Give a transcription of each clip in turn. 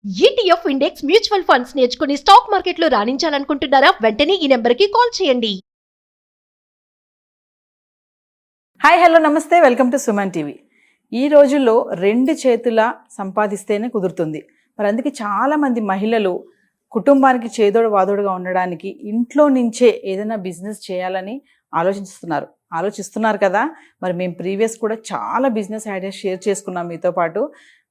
ETF index mutual funds నేర్చుకుని stock మార్కెట్లో రాణించాలనుకుంటున్నారా? వెంటనే ఈ నెంబర్కి కాల్ చేయండి. హాయ్ హలో నమస్తే, వెల్కమ్ టు సుమన్ టీవీ. ఈ రోజుల్లో 2 చేతుల సంపాదిస్తేనే కుదురుతుంది. మరి అందుకే చాలామంది మహిళలు కుటుంబానికి చేదోడు వాదోడుగా ఉండడానికి ఇంట్లో నుంచే ఏదైనా బిజినెస్ చేయాలని ఆలోచిస్తున్నారు కదా. మరి మేము ప్రీవియస్ కూడా చాలా బిజినెస్ ఐడియాస్ షేర్ చేసుకున్నాం మీతో పాటు.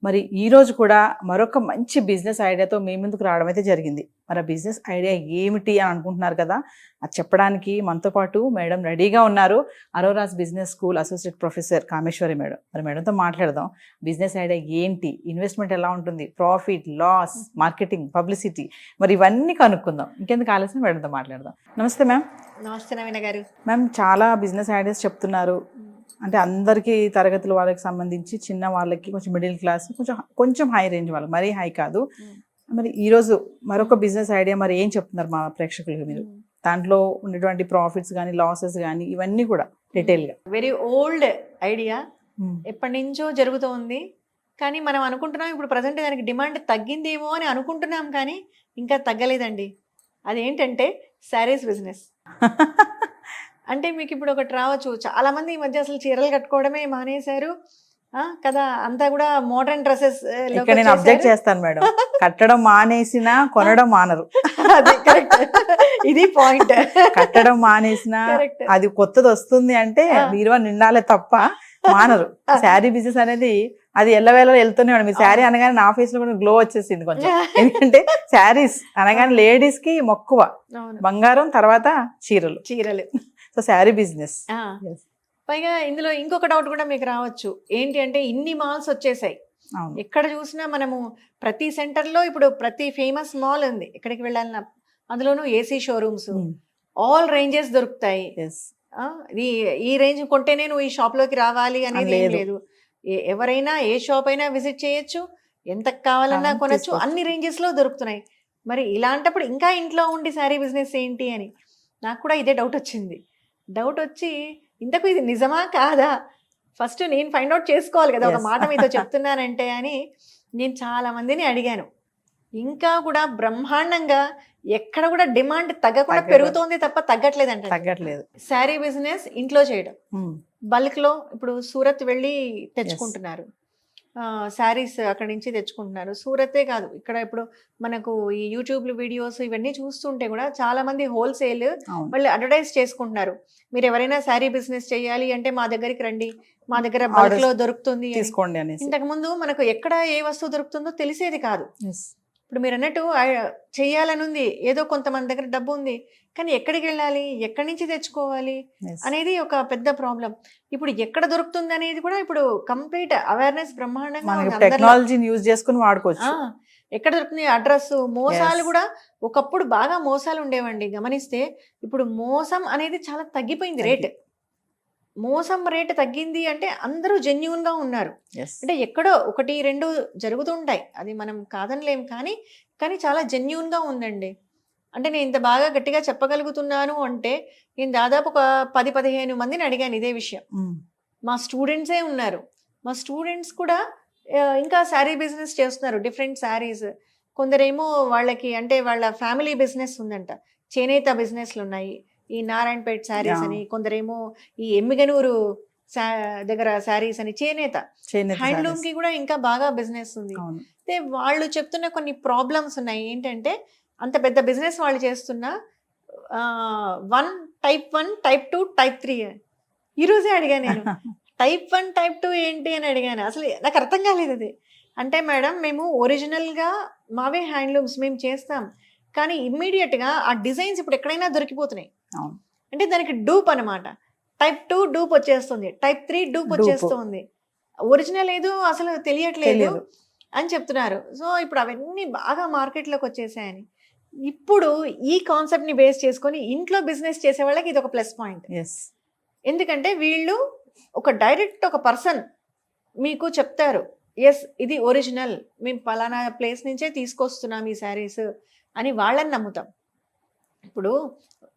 మరి ఈరోజు కూడా మరొక మంచి బిజినెస్ ఐడియాతో మీ ముందుకు రావడం అయితే జరిగింది. మరి ఆ బిజినెస్ ఐడియా ఏమిటి అని అనుకుంటున్నారు కదా, అది చెప్పడానికి మనతో పాటు మేడం రెడీగా ఉన్నారు. Aurora's business school associate professor Kameshwari madam. మరి మేడంతో మాట్లాడదాం. బిజినెస్ ఐడియా ఏంటి, ఇన్వెస్ట్మెంట్ ఎలా ఉంటుంది, ప్రాఫిట్ లాస్, మార్కెటింగ్, పబ్లిసిటీ, మరి ఇవన్నీ కనుక్కుందాం. ఇంకెందుకు ఆలస్యం, మేడంతో మాట్లాడదాం. నమస్తే మ్యామ్. నమస్తే నవీన గారు. మ్యామ్, చాలా బిజినెస్ ఐడియాస్ చెప్తున్నారు. అంటే అందరికీ తరగతుల వాళ్ళకి సంబంధించి, చిన్న వాళ్ళకి, కొంచెం మిడిల్ క్లాస్, కొంచెం హై రేంజ్ వాళ్ళకి, మరీ హై కాదు. మరి ఈరోజు మరొక బిజినెస్ ఐడియా మరి ఏం చెప్తున్నారు మా ప్రేక్షకులకు మీరు? దాంట్లో ఉన్నటువంటి ప్రాఫిట్స్ కానీ లాసెస్ కానీ ఇవన్నీ కూడా డీటెయిల్గా. వెరీ ఓల్డ్ ఐడియా, ఎప్పటి నుంచో జరుగుతోంది. కానీ మనం అనుకుంటున్నాం ఇప్పుడు ప్రజెంట్ దానికి డిమాండ్ తగ్గిందేమో అని అనుకుంటున్నాం, కానీ ఇంకా తగ్గలేదండి. అదేంటంటే శారీస్ బిజినెస్. అంటే మీకు ఇప్పుడు ఒకటి రావచ్చు, చాలామంది ఈ మధ్య అసలు చీరలు కట్టుకోవడమే మానేశారు కదా, అంతా కూడా మోడర్న్ డ్రెస్సెస్. నేను అబ్జెక్ట్ చేస్తాను మేడం, కట్టడం మానేసినా కొనడం మానరు. అది కరెక్ట్, ఇది పాయింట్. కట్టడం మానేసినా అది కొత్తది వస్తుంది అంటే బీరువా నిండాలే తప్ప మానరు. శారీ బిజినెస్ అనేది అది ఎల్లవేళ వెళ్తూనే ఉండి, మీరు శారీ అనగానే నా ఫేస్ లో కూడా గ్లో వచ్చేసింది కొంచెం. ఎందుకంటే శారీస్ అనగానే లేడీస్ కి మక్కువ, బంగారం తర్వాత చీరలు. So sari business. పైగా ఇందులో ఇంకొక డౌట్ కూడా మీకు రావచ్చు, ఏంటి అంటే ఇన్ని మాల్స్ వచ్చేసాయి, ఎక్కడ చూసినా మనము ప్రతి సెంటర్లో ఇప్పుడు ప్రతి ఫేమస్ మాల్ ఉంది, ఎక్కడికి వెళ్ళాలన్నా అందులోనూ ఏసీ షోరూమ్స్, ఆల్ రేంజెస్ దొరుకుతాయి. ఈ రేంజ్ కొంటేనే నువ్వు ఈ షాప్లోకి రావాలి అనేది ఏం లేదు. ఎవరైనా ఏ షాప్ అయినా విజిట్ చేయొచ్చు, ఎంత కావాలన్నా కొనొచ్చు, అన్ని రేంజెస్లో దొరుకుతున్నాయి. మరి ఇలాంటప్పుడు ఇంకా ఇంట్లో ఉండి శారీ బిజినెస్ ఏంటి అని నాకు కూడా ఇదే డౌట్ వచ్చింది. డౌట్ వచ్చి ఇంతకు ఇది నిజమా కాదా, ఫస్ట్ నేను ఫైండ్ అవుట్ చేసుకోవాలి కదా, ఒక మాట మీతో చెప్తున్నానంటే అని నేను చాలా మందిని అడిగాను. ఇంకా కూడా బ్రహ్మాండంగా ఎక్కడ కూడా డిమాండ్ తగ్గకుండా పెరుగుతోంది తప్ప తగ్గట్లేదు. శారీ బిజినెస్ ఇంట్లో చేయడం, బల్క్లో ఇప్పుడు సూరత్ వెళ్ళి తెచ్చుకుంటున్నారు శారీస్, అక్కడి నుంచి తెచ్చుకుంటున్నారు. సూరతే కాదు, ఇక్కడ ఇప్పుడు మనకు ఈ యూట్యూబ్ వీడియోస్ ఇవన్నీ చూస్తుంటే కూడా చాలా మంది హోల్సేల్ వాళ్ళు అడ్వర్టైజ్ చేసుకుంటున్నారు. మీరు ఎవరైనా శారీ బిజినెస్ చేయాలి అంటే మా దగ్గరికి రండి, మా దగ్గర బల్క్ లో దొరుకుతుంది తీసుకోండి అని. ఇంతకు ముందు మనకు ఎక్కడ ఏ వస్తువు దొరుకుతుందో తెలిసేది కాదు. ఇప్పుడు మీరు అన్నట్టు చెయ్యాలని ఉంది, ఏదో కొంతమంది దగ్గర డబ్బు ఉంది, కానీ ఎక్కడికి వెళ్ళాలి, ఎక్కడి నుంచి తెచ్చుకోవాలి అనేది ఒక పెద్ద ప్రాబ్లం. ఇప్పుడు ఎక్కడ దొరుకుతుంది అనేది కూడా ఇప్పుడు కంప్లీట్ అవేర్నెస్ బ్రహ్మాండంగా టెక్నాలజీని యూజ్ చేసుకుని వాడుకోవచ్చు. ఎక్కడ దొరుకుతుంది, అడ్రస్, మోసాలు కూడా ఒకప్పుడు బాగా మోసాలు ఉండేవండి గమనిస్తే. ఇప్పుడు మోసం అనేది చాలా తగ్గిపోయింది, మోసం రేట్ తగ్గింది. అంటే అందరూ జెన్యూన్ గా ఉన్నారు. అంటే ఎక్కడో 1-2 జరుగుతుంటాయి, అది మనం కాదనలేం, కానీ చాలా జెన్యూన్ గా ఉందండి. అంటే నేను ఇంత బాగా గట్టిగా చెప్పగలుగుతున్నాను అంటే నేను దాదాపు ఒక 10-15 మందిని అడిగాను ఇదే విషయం. మా స్టూడెంట్సే ఉన్నారు. మా స్టూడెంట్స్ కూడా ఇంకా శారీ బిజినెస్ చేస్తున్నారు, డిఫరెంట్ శారీస్. కొందరేమో వాళ్ళకి అంటే వాళ్ళ ఫ్యామిలీ బిజినెస్ ఉందంట, చేనేత బిజినెస్లు ఉన్నాయి, ఈ నారాయణపేట శారీస్ అని, కొందరేమో ఈ ఎమ్మిగనూరు దగ్గర శారీస్ అని, చేనేత హ్యాండ్లూమ్ కి కూడా ఇంకా బాగా బిజినెస్ ఉంది. అయితే వాళ్ళు చెప్తున్న కొన్ని ప్రాబ్లమ్స్ ఉన్నాయి. ఏంటంటే అంత పెద్ద బిజినెస్ వాళ్ళు చేస్తున్నా టైప్ 1, టైప్ 2, టైప్ 3 ఈరోజే అడిగాను నేను. టైప్ 1, టైప్ 2 ఏంటి అని అడిగాను. అసలు నాకు అర్థం కాలేదు అది. అంటే మేడం మేము ఒరిజినల్గా మావే హ్యాండ్లూమ్స్ మేము చేస్తాం, కానీ ఇమ్మీడియట్గా ఆ డిజైన్స్ ఇప్పుడు ఎక్కడైనా దొరికిపోతున్నాయి. అంటే దానికి డూప్ అనమాట. టైప్ 2 డూప్ వచ్చేస్తుంది, టైప్ 3 డూప్ వచ్చేస్తుంది, ఒరిజినల్ ఏదో అసలు తెలియట్లేదు అని చెప్తున్నారు. సో ఇప్పుడు అవన్నీ బాగా మార్కెట్లోకి వచ్చేసాయని, ఇప్పుడు ఈ కాన్సెప్ట్ని బేస్ చేసుకొని ఇంట్లో బిజినెస్ చేసే వాళ్ళకి ఇది ఒక ప్లస్ పాయింట్. ఎందుకంటే వీళ్ళు ఒక డైరెక్ట్ ఒక పర్సన్ మీకు చెప్తారు, ఎస్ ఇది ఒరిజినల్, మేము పలానా ప్లేస్ నుంచే తీసుకొస్తున్నాం ఈ శారీస్ అని వాళ్ళని నమ్ముతాం. ఇప్పుడు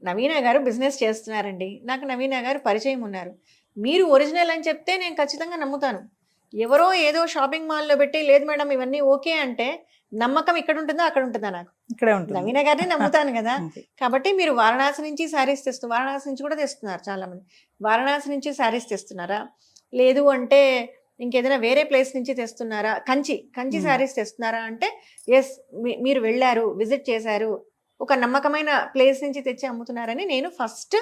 నవీన గారు బిజినెస్ చేస్తున్నారండి, నాకు నవీన గారు పరిచయం ఉన్నారు, మీరు ఒరిజినల్ అని చెప్తే నేను ఖచ్చితంగా నమ్ముతాను. ఎవరో ఏదో షాపింగ్ మాల్లో పెట్టి లేదు మేడం ఇవన్నీ ఓకే అంటే నమ్మకం ఇక్కడ ఉంటుందా అక్కడ ఉంటుందా? నాకు ఇక్కడే ఉంటుంది. నవీన గారిని నమ్ముతాను కదా. అంతే. కాబట్టి మీరు వారణాసి నుంచి శారీస్ వారణాసి నుంచి కూడా తెస్తున్నారు చాలా మంది. వారణాసి నుంచి శారీస్ తెస్తున్నారా, లేదు అంటే ఇంకేదైనా వేరే ప్లేస్ నుంచి తెస్తున్నారా, కంచి శారీస్ తెస్తున్నారా అంటే ఎస్, మీరు వెళ్ళారు, విజిట్ చేశారు, ఒక నమ్మకమైన ప్లేస్ నుంచి తెచ్చి అమ్ముతున్నారని నేను ఫస్ట్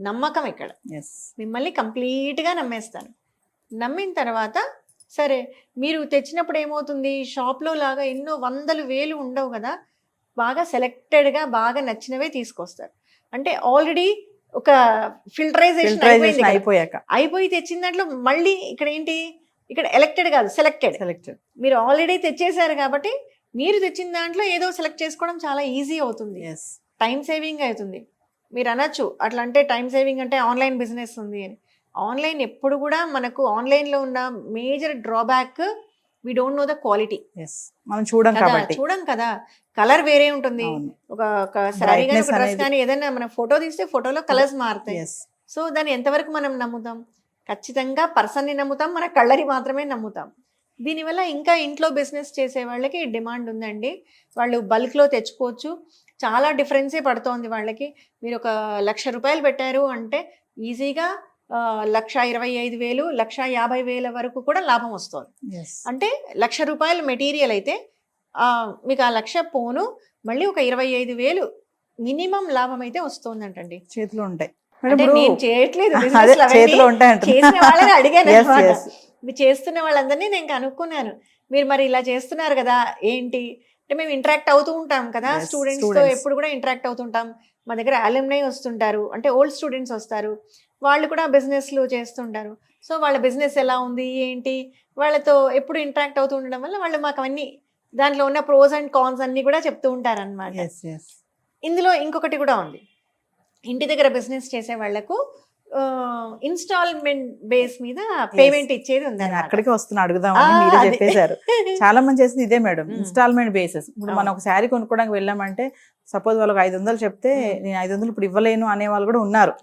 నమ్మకం ఇక్కడ Yes. మిమ్మల్ని కంప్లీట్గా నమ్మేస్తాను. నమ్మిన తర్వాత సరే మీరు తెచ్చినప్పుడు ఏమవుతుంది, షాప్లో లాగా ఎన్నో వందలు వేలు ఉండవు కదా, బాగా సెలెక్టెడ్గా బాగా నచ్చినవే తీసుకొస్తారు. అంటే ఆల్రెడీ ఒక ఫిల్టరైజేషన్ అయిపోయాక అయిపోయి తెచ్చిన దాంట్లో మళ్ళీ ఇక్కడ ఏంటి, ఇక్కడ ఎలెక్టెడ్ కాదు సెలెక్టెడ్. మీరు ఆల్రెడీ తెచ్చేసారు కాబట్టి మీరు తెచ్చిన దాంట్లో ఏదో సెలెక్ట్ చేసుకోవడం చాలా ఈజీ అవుతుంది, టైం సేవింగ్ అవుతుంది. మీరు అనొచ్చు అట్లా అంటే టైం సేవింగ్ అంటే ఆన్లైన్ బిజినెస్ ఉంది అని. ఆన్లైన్ ఎప్పుడు కూడా మనకు ఆన్లైన్లో ఉన్న major drawback, we don't know the quality. మనం చూడం కదా, కలర్ వేరే ఉంటుంది. ఒక శారీ కానీ ఒక డ్రెస్ కానీ ఏదైనా మనం ఫోటో తీస్తే ఫోటోలో కలర్స్ మారుతాయి. సో దాన్ని ఎంతవరకు మనం నమ్ముతాం? ఖచ్చితంగా పర్సన్ని నమ్ముతాం, మన కళ్ళని మాత్రమే నమ్ముతాం. దీనివల్ల ఇంకా ఇంట్లో బిజినెస్ చేసే వాళ్ళకి డిమాండ్ ఉందండి. వాళ్ళు బల్క్లో తెచ్చుకోవచ్చు, చాలా డిఫరెన్సే పడుతోంది వాళ్ళకి. మీరు ఒక 1,00,000 రూపాయలు పెట్టారు అంటే ఈజీగా 1,25,000, 1,50,000 వరకు కూడా లాభం వస్తుంది. అంటే 1,00,000 రూపాయలు మెటీరియల్ అయితే మీకు ఆ 1,00,000 పోను మళ్ళీ ఒక 25,000 మినిమం లాభం అయితే వస్తుందంటండి. చేతిలో ఉంటాయి. నేను చేయట్లేదు, చేసిన వాళ్ళని అడిగాను అనమాట. మీరు చేస్తున్న వాళ్ళందరినీ నేను కనుక్కున్నాను, మీరు మరి ఇలా చేస్తున్నారు కదా ఏంటి అంటే, మేము ఇంటరాక్ట్ అవుతూ ఉంటాం కదా స్టూడెంట్స్తో, ఎప్పుడు కూడా ఇంటరాక్ట్ అవుతుంటాం. మా దగ్గర అలుమ్నై వస్తుంటారు, అంటే ఓల్డ్ స్టూడెంట్స్ వస్తారు, వాళ్ళు కూడా బిజినెస్లు చేస్తుంటారు. సో వాళ్ళ బిజినెస్ ఎలా ఉంది ఏంటి, వాళ్ళతో ఎప్పుడు ఇంటరాక్ట్ అవుతూ ఉండడం వల్ల వాళ్ళు మాకు అవన్నీ దాంట్లో ఉన్న ప్రోస్ అండ్ కాన్స్ అన్ని కూడా చెప్తూ ఉంటారు అనమాట. ఇందులో ఇంకొకటి కూడా ఉంది, ఇంటి దగ్గర బిజినెస్ చేసే వాళ్లకు ఇన్స్టాల్మెంట్ బేస్ మీద పేమెంట్ ఇచ్చేది ఉంది. అక్కడికి వస్తున్నా అడుగుదామని మీరే చెప్పేశారు. చాలా మంది చేసింది ఇదే మేడం, ఇన్స్టాల్మెంట్ బేసిస్. ఇప్పుడు మనం ఒక శారీ కొనుక్కోవడానికి వెళ్ళామంటే సపోజ్ వాళ్ళకి 500 చెప్తే నేను 500 ఇప్పుడు ఇవ్వలేను అనే వాళ్ళు కూడా ఉన్నారు,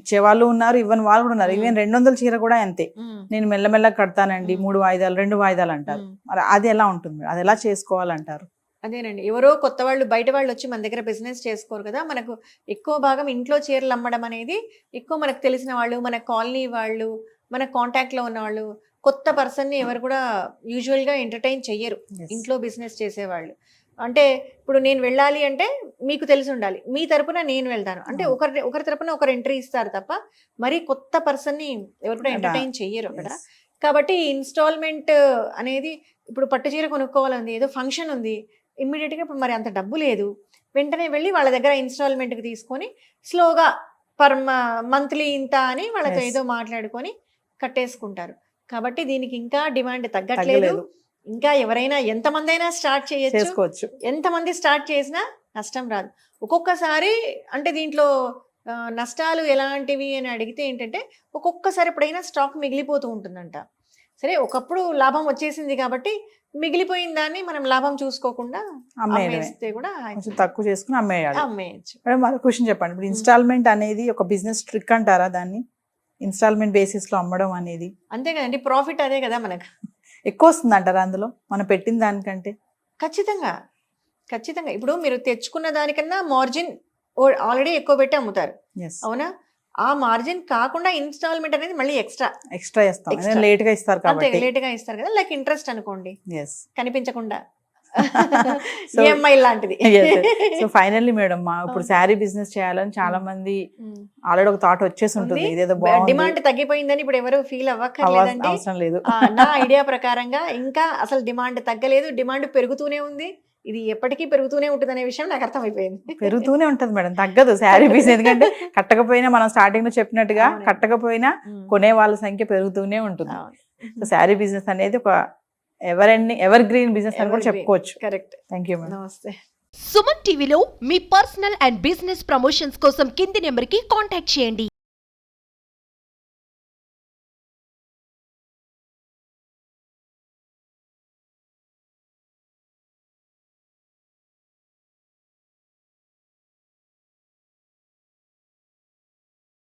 ఇచ్చే వాళ్ళు ఉన్నారు, ఇవ్వని వాళ్ళు కూడా ఉన్నారు. ఈవెన్ 200 చీర కూడా అంతే, నేను మెల్లమెల్లగా కడతానండి, 3 వాయిదాలు 2 వాయిదాలు అంటారు. మరి అది ఎలా ఉంటుంది, అది ఎలా చేసుకోవాలంటారు? అదేనండి, ఎవరో కొత్త వాళ్ళు బయట వాళ్ళు వచ్చి మన దగ్గర బిజినెస్ చేసుకోరు కదా. మనకు ఎక్కువ భాగం ఇంట్లో చీరలు అమ్మడం అనేది ఎక్కువ మనకు తెలిసిన వాళ్ళు, మన కాలనీ వాళ్ళు, మన కాంటాక్ట్లో ఉన్న వాళ్ళు. కొత్త పర్సన్ని ఎవరు కూడా యూజువల్గా ఎంటర్టైన్ చెయ్యరు ఇంట్లో బిజినెస్ చేసేవాళ్ళు. అంటే ఇప్పుడు నేను వెళ్ళాలి అంటే మీకు తెలిసి ఉండాలి, మీ తరపున నేను వెళ్తాను అంటే ఒకరి తరపున ఒకరు ఎంట్రీ ఇస్తారు తప్ప మరి కొత్త పర్సన్ని ఎవరు కూడా ఎంటర్టైన్ చెయ్యరు అక్కడ. కాబట్టి ఇన్స్టాల్మెంట్ అనేది, ఇప్పుడు పట్టు చీర కొనుక్కోవాలంది, ఏదో ఫంక్షన్ ఉంది, ఇమ్మీడియట్గా ఇప్పుడు మరి అంత డబ్బు లేదు, వెంటనే వెళ్ళి వాళ్ళ దగ్గర ఇన్స్టాల్మెంట్కి తీసుకొని స్లోగా పర్ మంత్లీ ఇంత అని వాళ్ళతో ఏదో మాట్లాడుకొని కట్టేసుకుంటారు. కాబట్టి దీనికి ఇంకా డిమాండ్ తగ్గట్లేదు. ఇంకా ఎవరైనా ఎంతమంది అయినా స్టార్ట్ చేయొచ్చు, ఎంతమంది స్టార్ట్ చేసినా నష్టం రాదు. ఒక్కొక్కసారి అంటే దీంట్లో నష్టాలు ఎలాంటివి అని అడిగితే ఏంటంటే, ఒక్కొక్కసారి ఎప్పుడైనా స్టాక్ మిగిలిపోతూ ఉంటుందంట. సరే ఒకప్పుడు లాభం వచ్చేసింది కాబట్టి మిగిలిపోయిన దాన్ని మనం లాభం చూసుకోకుండా అమ్మేస్తే కూడా తక్కువ చేసుకుని అమ్మేయచ్చు. మరో క్వశ్చన్ చెప్పండి, ఇప్పుడు ఇన్స్టాల్మెంట్ అనేది ఒక బిజినెస్ ట్రిక్ అంటారా దాన్ని, ఇన్స్టాల్మెంట్ బేసిస్ లో అమ్మడం అనేది? అంతే కదండి, ప్రాఫిట్ అదే కదా మనకు. ఎక్కువ వస్తుంది అంటారా అందులో మనం పెట్టిన దానికంటే? ఖచ్చితంగా. ఇప్పుడు మీరు తెచ్చుకున్న దానికన్నా మార్జిన్ ఆల్రెడీ ఎక్కువ పెట్టి అమ్ముతారు, అవునా? ఆ మార్జిన్ కాకుండా ఇన్స్టాల్మెంట్ అనేది మళ్ళీ ఎక్స్ట్రా ఇస్తాం, లేట్ గా ఇస్తారు కాబట్టి. లేట్ గా ఇస్తారు కదా, లైక్ ఇంట్రెస్ట్ అనుకోండి, కనిపించకుండా ఈఎంఐ లాంటిది. సో ఫైనల్లీ మేడం, ఇప్పుడు శారీ బిజినెస్ చేయాలని చాలా మంది ఆల్రెడీ ఒక థాట్ వచ్చేసి ఉంటుంది, ఇదేదో డిమాండ్ తగ్గిపోయిందని ఇప్పుడు ఎవరు ఫీల్ అవ్వక్కర్లేదండి. అవసరం లేదు. నా ఐడియా ప్రకారంగా ఇంకా అసలు డిమాండ్ తగ్గలేదు, డిమాండ్ పెరుగుతూనే ఉంది. ఇది ఎప్పటికీ పెరుగుతూనే ఉంటుంది అనే విషయం నాకు అర్థమైపోయింది. పెరుగుతూనే ఉంటుంది మేడం, తగ్గదు శారీ బిజినెస్. ఎందుకంటే కట్టకపోయినా, మనం స్టార్టింగ్ లో చెప్పినట్టుగా కట్టకపోయినా కొనే వాళ్ళ సంఖ్య పెరుగుతూనే ఉంటుంది. సో శారీ బిజినెస్ అనేది ఒక ఎవర్ గ్రీన్ బిజినెస్ అని కూడా చెప్పుకోవచ్చు. కరెక్ట్. Thank you madam. నమస్తే. సుమన్ టీవీలో మీ పర్సనల్ అండ్ బిజినెస్ ప్రమోషన్స్ కోసం కింది నెంబర్కి కాంటాక్ట్ చేయండి.